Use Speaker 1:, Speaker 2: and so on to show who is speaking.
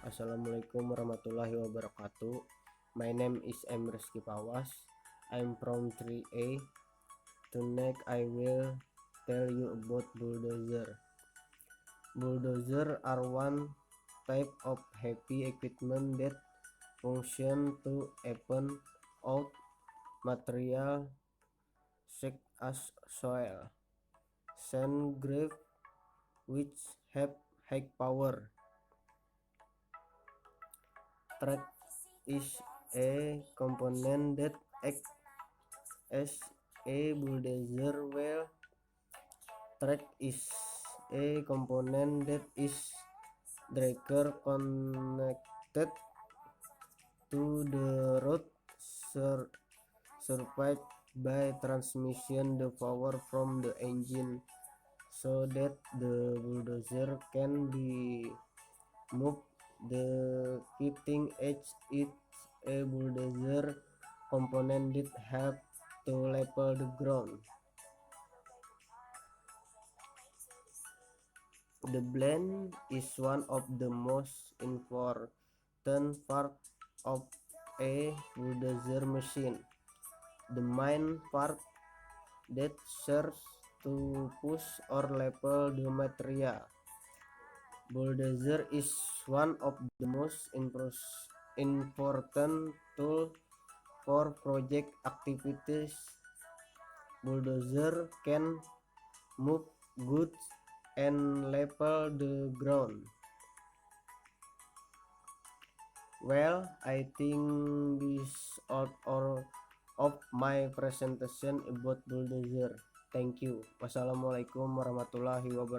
Speaker 1: Assalamualaikum warahmatullahi wabarakatuh. My name is M. Rizky Pawas. I'm from 3A. Tonight I will tell you about bulldozer. Bulldozer are one type of heavy equipment that function to open out material such as soil, sand, gravel, which have high power. Track is a component that acts as a bulldozer wheel. Track is a component that is directly connected to the road, supplied by transmission the power from the engine so that the bulldozer can be moved. The cutting edge is a bulldozer component that help to level the ground. The blade is one of the most important parts of a bulldozer machine. The main part that serves to push or level the material. Bulldozer is one of the most important tools for project activities. Bulldozer can move goods and level the ground. Well, I think this all of my presentation about bulldozer. Thank you. Wassalamualaikum warahmatullahi wabarakatuh.